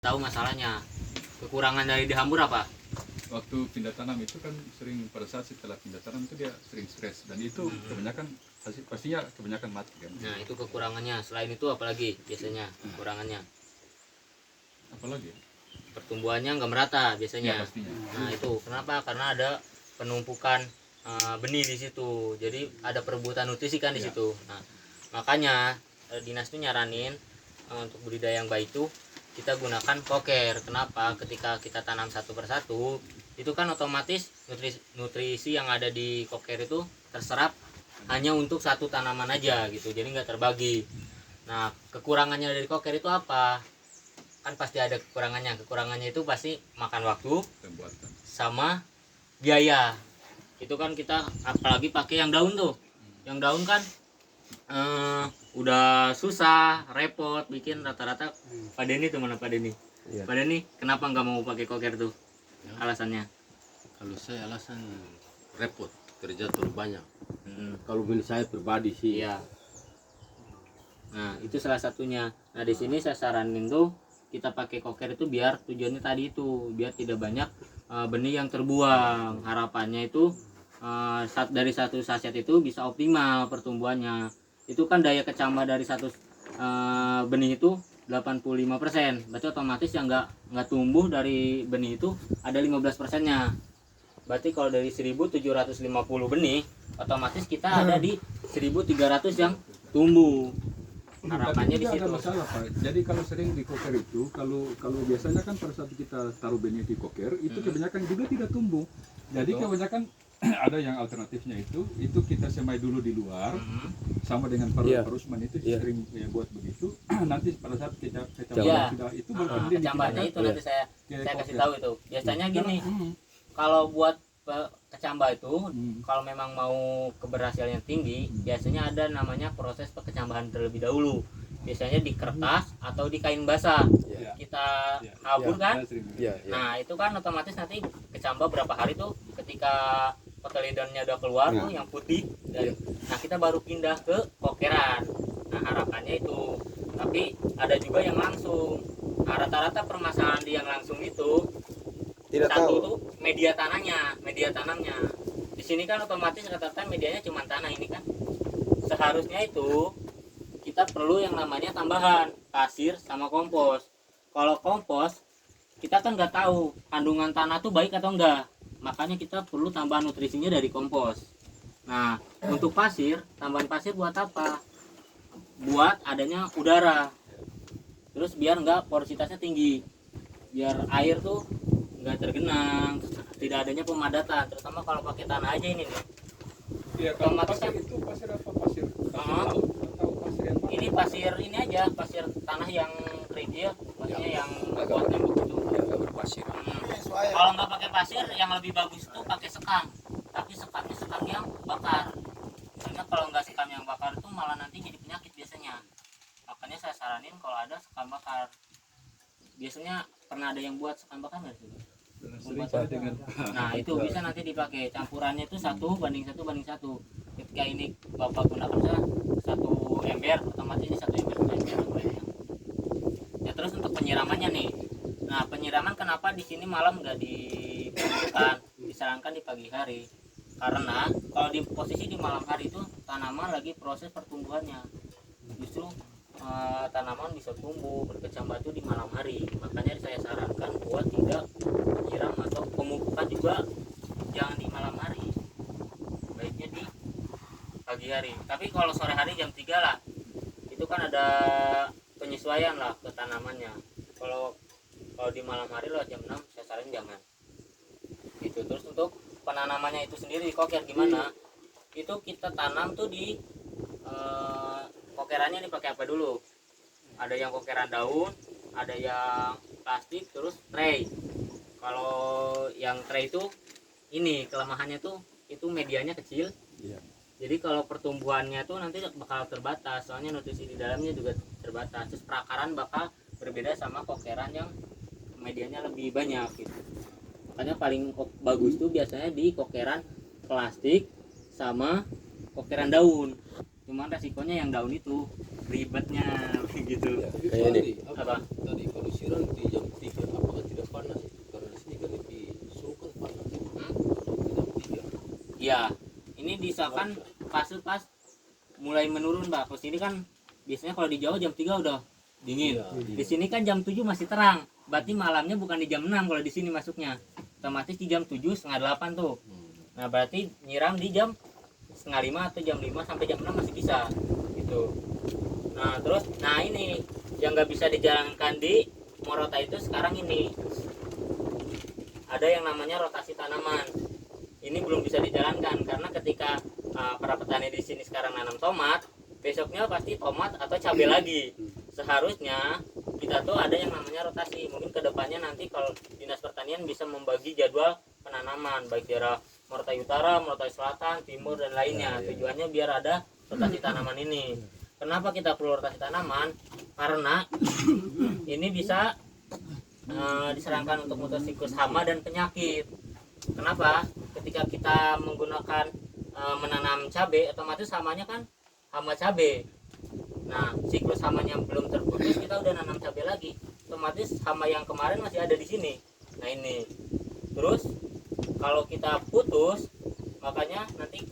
tahu masalahnya. Kekurangan dari dihambur apa? Waktu pindah tanam itu kan sering pada saat setelah pindah tanam itu dia sering stres dan itu kebanyakan pastinya kebanyakan mati kan. Nah itu kekurangannya. Selain itu apalagi biasanya kekurangannya? Apalagi? Pertumbuhannya nggak merata biasanya. Ya, pastinya. Nah itu kenapa? Karena ada penumpukan benih di situ. Jadi ada perebutan nutrisi kan di situ. Nah makanya dinas tuh nyaranin untuk budidaya yang baik itu kita gunakan koker. Kenapa? Ketika kita tanam satu persatu itu kan otomatis nutrisi yang ada di koker itu terserap hanya untuk satu tanaman aja gitu, jadi nggak terbagi. Nah kekurangannya dari koker itu apa? Kan pasti ada kekurangannya itu pasti makan waktu Pembuatan. sama biaya. Itu kan kita apalagi pakai yang daun tuh, yang daun kan udah susah, repot bikin rata-rata. Pak Denny tuh mana Pak Denny? Iya. Pak Denny kenapa nggak mau pakai koker tuh? Ya. Alasannya? Kalau saya alasan repot, kerja terlalu banyak. Mm, Kalau menurut saya pribadi sih. iya. Nah itu salah satunya. Nah di sini saya saranin tuh kita pakai koker itu biar tujuannya tadi itu biar tidak banyak benih yang terbuang. Harapannya itu dari satu saset itu bisa optimal pertumbuhannya. Itu kan daya kecambah dari satu benih itu 85%. Berarti otomatis yang nggak tumbuh dari benih itu ada 15%-nya. Berarti kalau dari 1750 benih otomatis kita ada di 1300 yang tumbuh. Harapannya di Tapi situ. ada masalah Pak. Jadi kalau sering di koker itu, kalau biasanya kan pada saat kita taruh benih di koker itu kebanyakan juga tidak tumbuh. Jadi Betul. kebanyakan ada yang alternatifnya itu kita semai dulu di luar sama dengan Iya. parusman itu Iya. sering buat begitu. Nanti pada saat Iya. kecamatan sudah itu baru kemudian Kecambahnya itu nanti saya kasih koker. tahu itu. Biasanya gini, Hmm. kalau buat kecambah itu Hmm. kalau memang mau keberhasilannya tinggi, biasanya ada namanya proses pekecambahan terlebih dahulu. Biasanya di kertas atau di kain basah. Iya. Kita Iya. habur kan? Saya sering. Iya, iya. Nah, itu kan otomatis nanti kecambah berapa hari tuh ketika kotelidonnya udah keluar tuh yang putih. Iya. Nah, kita baru pindah ke kokeran. Nah, harapannya itu. Tapi ada juga yang langsung. Nah, rata-rata permasalahan di yang langsung itu Tidak satu tahu. tuh media tanamnya. Di sini kan otomatis rata-rata medianya cuma tanah ini kan. Seharusnya itu kita perlu yang namanya tambahan pasir sama kompos. Kalau kompos kita kan nggak tahu kandungan tanah tuh baik atau enggak, makanya kita perlu tambahan nutrisinya dari kompos. Nah untuk pasir, tambahan pasir buat apa? Buat adanya udara, terus biar nggak porositasnya tinggi, biar air tuh nggak tergenang, tidak adanya pemadatan, terutama kalau pakai tanah aja ini nih. Iya, kalau Otomatis pasir kan- itu pasir apa? Pasir Ah. laut atau pasir yang mana? Ini pasir ini aja, pasir tanah yang kerikil, maksudnya yang buat tembok itu. Agak berpasir. Kalau nggak pakai pasir, yang lebih bagus itu pakai sekam. Tapi sekamnya sekam yang bakar. Karena kalau nggak sekam yang bakar itu malah nanti jadi penyakit biasanya. Makanya saya saranin kalau ada sekam bakar. Biasanya pernah ada yang buat sekam bakar nggak sih? Sering saya dengan Nah itu bisa nanti dipakai. Campurannya itu 1:1:1. Ketika ini bapak gunakan satu ember, otomatis ini satu ember. Ya terus untuk penyiramannya nih. Nah penyiraman kenapa di sini malam nggak diperlukan, disarankan di pagi hari? Karena kalau di posisi di malam hari itu tanaman lagi proses pertumbuhannya. Justru tanaman bisa tumbuh berkecambah itu di malam hari. Makanya saya sarankan buat tidak menyiram atau pemupukan juga jangan di malam hari. Baiknya di pagi hari. Tapi kalau sore hari jam 3 lah. Itu kan ada penyesuaian lah ke tanamannya. Kalau di malam hari lewat jam 6 saya saranin jangan. Gitu. Terus untuk penanamannya itu sendiri di koker gimana? Itu kita tanam tuh di kokerannya dipakai apa dulu? Ada yang kokeran daun, ada yang plastik, terus tray. Kalau yang tray itu ini kelemahannya tuh itu medianya kecil. Iya. Jadi kalau pertumbuhannya tuh nanti bakal terbatas, soalnya nutrisi di dalamnya juga terbatas. Terus perakaran bakal berbeda sama kokeran yang medianya lebih banyak gitu. Makanya paling bagus tuh biasanya di kokeran plastik sama kokeran daun. Cuman resikonya yang daun itu ribetnya gitu. Kayak ini. Apa? Tadi kalau penyisiran di jam 3 apakah tidak panas itu? Karena di sini kan lebih suhu kan panas. Di jam 3. Ya, ini misalkan pas mulai menurun, Mbak. Kalau sini kan biasanya kalau di Jawa jam 3 udah dingin. Iya. Di sini kan jam 7 masih terang. Berarti malamnya bukan di jam 6 kalau di sini masuknya. Otomatis di jam 7 setengah 8 tuh. Nah, berarti nyiram di jam setengah 5 atau jam 5 sampai jam 6 masih bisa. Gitu. Nah, terus ini yang nggak bisa dijalankan di Morota itu sekarang ini. Ada yang namanya rotasi tanaman. Ini belum bisa dijalankan karena ketika para petani di sini sekarang nanam tomat, besoknya pasti tomat atau cabai lagi. Seharusnya kita tuh ada yang namanya rotasi. Mungkin kedepannya nanti kalau Dinas Pertanian bisa membagi jadwal penanaman baik daerah Morotai Utara, Morotai Selatan, Timur dan lainnya. Tujuannya biar ada rotasi tanaman ini. Kenapa kita perlu rotasi tanaman? Karena ini bisa disarankan untuk memutus siklus hama dan penyakit. Kenapa? Ketika kita menggunakan menanam cabai, otomatis hamanya kan hama cabai. Nah, siklus hamanya belum terputus, kita udah nanam cabai lagi. Otomatis hama yang kemarin masih ada di sini. Nah, ini. Terus kalau kita putus, makanya nanti